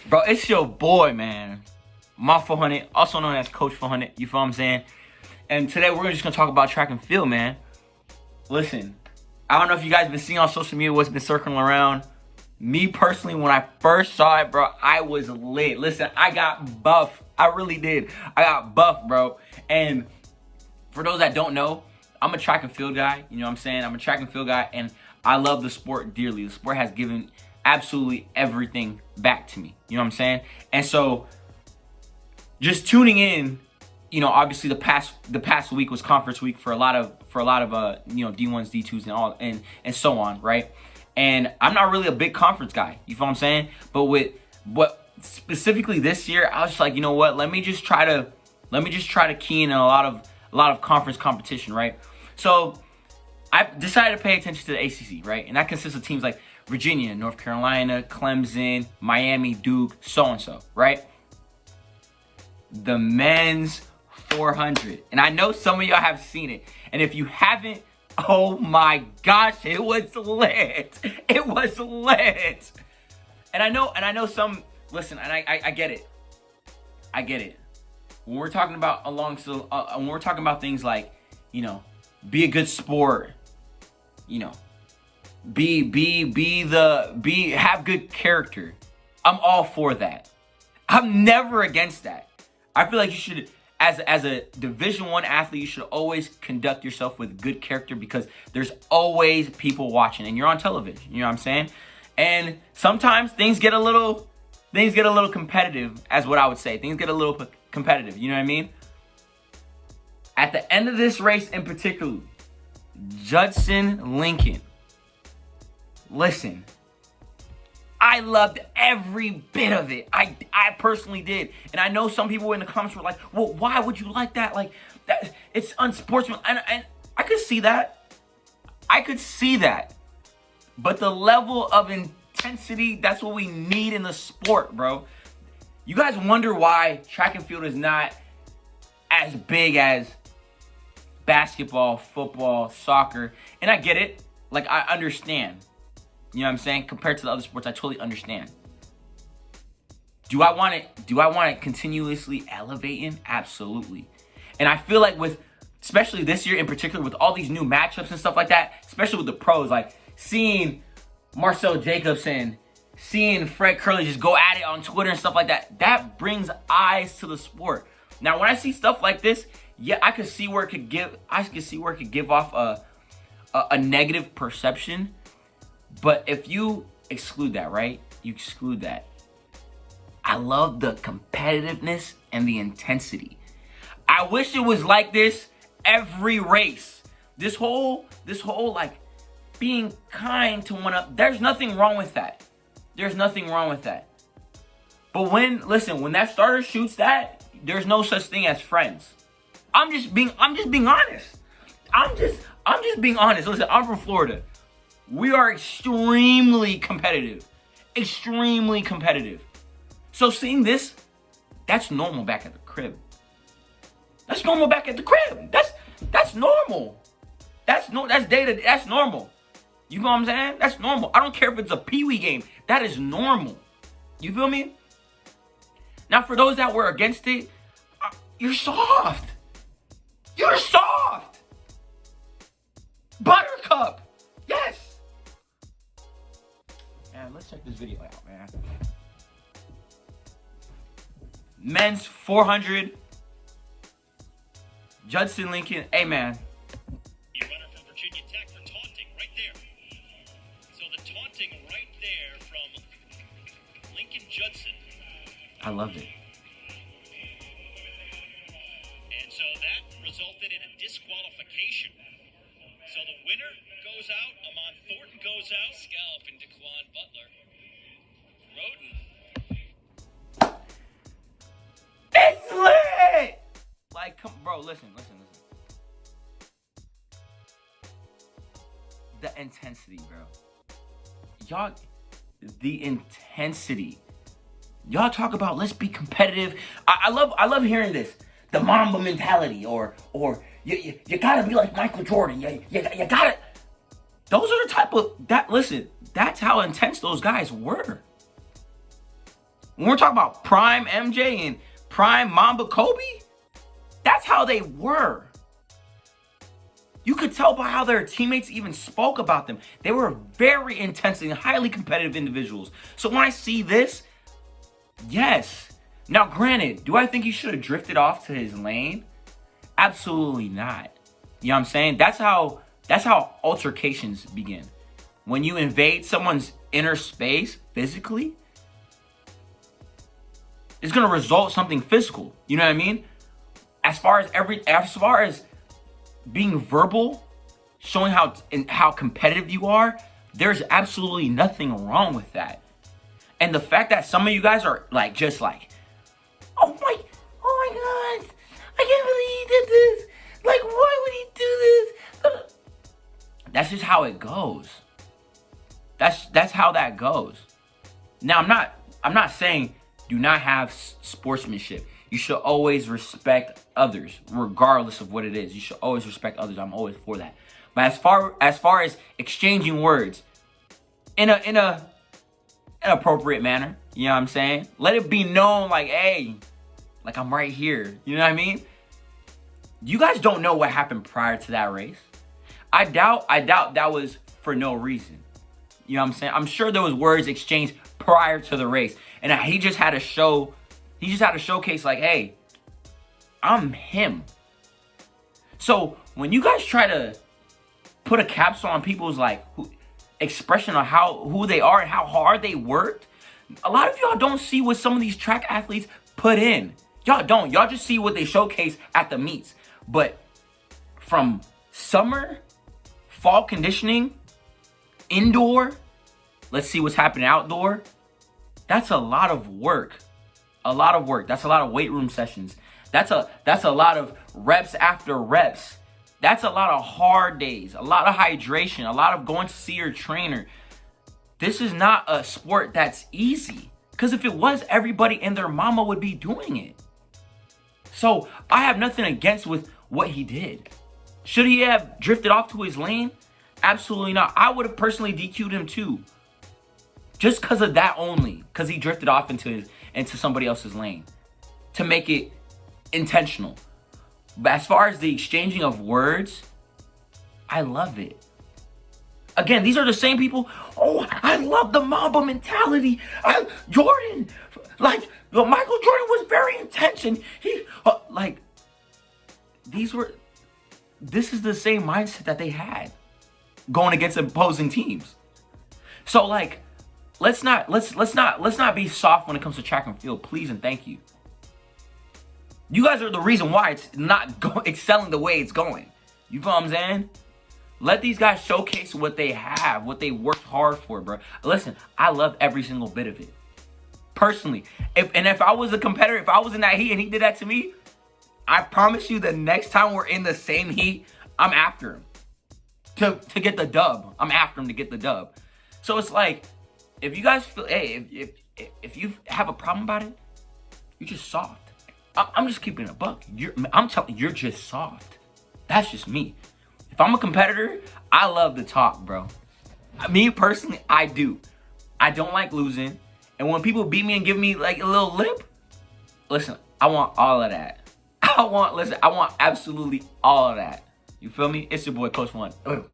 Bro, it's your boy, man. My 400, also known as Coach 400. You feel what I'm saying? And today we're just gonna talk about track and field, man. Listen, I don't know if you guys have been seeing on social media what's been circling around. Me personally, when I first saw it, bro, I was lit. Listen, I got buff. I really did. I got buff, bro. And for those that don't know, I'm a track and field guy. You know what I'm saying? I'm a track and field guy, and I love the sport dearly. The sport has given absolutely everything back to me. You know what I'm saying? And so, just tuning in, you know, obviously the past week was conference week for a lot of you know, D1s, D2s, and all and so on, right? And I'm not really a big conference guy. You feel what I'm saying? But specifically this year, I was just like, you know what? Let me just try to key in on a lot of conference competition, right? So I decided to pay attention to the ACC, right? And that consists of teams like Virginia, North Carolina, Clemson, Miami, Duke, so-and-so, right? The men's 400. And I know some of y'all have seen it. And if you haven't, oh my gosh, it was lit. It was lit. And I know some, listen, and I get it. I get it. When we're talking about when we're talking about things like, you know, be a good sport, you know, have good character. I'm all for that. I'm never against that. I feel like you should, as a Division I athlete, you should always conduct yourself with good character because there's always people watching and you're on television. You know what I'm saying? And sometimes things get a little competitive, as what I would say. Things get a little competitive. You know what I mean? At the end of this race in particular, Judson Lincoln. Listen, I loved every bit of it. I personally did. And I know some people in the comments were like, well, why would you like that? Like, that it's unsportsmanlike. And I could see that. But the level of intensity, that's what we need in the sport, bro. You guys wonder why track and field is not as big as basketball, football, soccer. And I get it. Like, I understand. You know what I'm saying? Compared to the other sports, I totally understand. Do I want it continuously elevating? Absolutely. And I feel like especially this year in particular, with all these new matchups and stuff like that, especially with the pros, like seeing Marcel Jacobson, seeing Fred Curley just go at it on Twitter and stuff like that, that brings eyes to the sport. Now, when I see stuff like this, yeah, I could see where it could give off a negative perception. But if you exclude that, right? You exclude that. I love the competitiveness and the intensity. I wish it was like this every race. This whole like being kind to one another. There's nothing wrong with that. There's nothing wrong with that. But when that starter shoots that, there's no such thing as friends. I'm just being honest. I'm just being honest. Listen, I'm from Florida. We are extremely competitive. Extremely competitive. So seeing this, that's normal back at the crib. That's normal back at the crib. That's normal. That's normal. You know what I'm saying? That's normal. I don't care if it's a peewee game. That is normal. You feel me? Now, for those that were against it, you're soft. You're soft. Buttercup. Yes. Man, let's check this video out, man. Men's 400. Judson Lincoln. Hey, man. You runner from Virginia Tech for taunting right there. So the taunting right there from Lincoln Judson. I loved it. And so that resulted in a disqualification. So the winner goes out, Amon Thornton goes out, scalp into Quan Butler. Roden. It's lit! Like, come, bro, listen. The intensity, bro. Y'all, the intensity. Y'all talk about let's be competitive. I love hearing this. The Mamba mentality, or you gotta be like Michael Jordan. You gotta. Those are the type of that. Listen, that's how intense those guys were. When we're talking about prime MJ and prime Mamba Kobe, that's how they were. You could tell by how their teammates even spoke about them. They were very intense and highly competitive individuals. So when I see this, yes. Now, granted, do I think he should have drifted off to his lane? Absolutely not. You know what I'm saying? That's how altercations begin. When you invade someone's inner space physically, it's gonna result something physical. You know what I mean? As far as being verbal, showing how competitive you are, there's absolutely nothing wrong with that. And the fact that some of you guys are like just like, oh my god, I can't believe he did this. Like, why would he do this? That's just how it goes. That's how that goes. Now, I'm not saying do not have sportsmanship. You should always respect others, regardless of what it is. You should always respect others. I'm always for that. But as far as exchanging words in a appropriate manner, you know what I'm saying? Let it be known, like, hey, like I'm right here. You know what I mean? You guys don't know what happened prior to that race. I doubt that was for no reason. You know what I'm saying? I'm sure there was words exchanged prior to the race, and he just had to show. He just had to showcase, like, hey, I'm him. So when you guys try to put a capsule on people's like expression of who they are and how hard they worked, a lot of y'all don't see what some of these track athletes put in. Y'all don't. Y'all just see what they showcase at the meets. But from summer, fall conditioning, indoor, let's see what's happening outdoor. That's a lot of work. A lot of work. That's a lot of weight room sessions. That's a lot of reps after reps. That's a lot of hard days, a lot of hydration, a lot of going to see your trainer. This is not a sport that's easy. Because if it was, everybody and their mama would be doing it. So I have nothing against with what he did. Should he have drifted off to his lane? Absolutely not. I would have personally DQ'd him too. Just because of that only. Because he drifted off into somebody else's lane. To make it intentional. But as far as the exchanging of words, I love it. Again, these are the same people. Oh, I love the Mamba mentality. Jordan, like, Michael Jordan was very intense. And he, this is the same mindset that they had going against opposing teams. So, like, let's not be soft when it comes to track and field, please and thank you. You guys are the reason why it's not excelling the way it's going. You know what I'm saying? Let these guys showcase what they have, what they worked hard for, bro. Listen, I love every single bit of it. Personally. If I was a competitor, if I was in that heat and he did that to me, I promise you the next time we're in the same heat, I'm after him. To get the dub. I'm after him to get the dub. So it's like, if you guys feel, hey, if you have a problem about it, you're just soft. I'm just keeping it a buck. I'm telling you, you're just soft. That's just me. If I'm a competitor, I love to talk, bro. Me personally, I do. I don't like losing. And when people beat me and give me like a little lip, listen, I want all of that. I want absolutely all of that. You feel me? It's your boy, Coach One.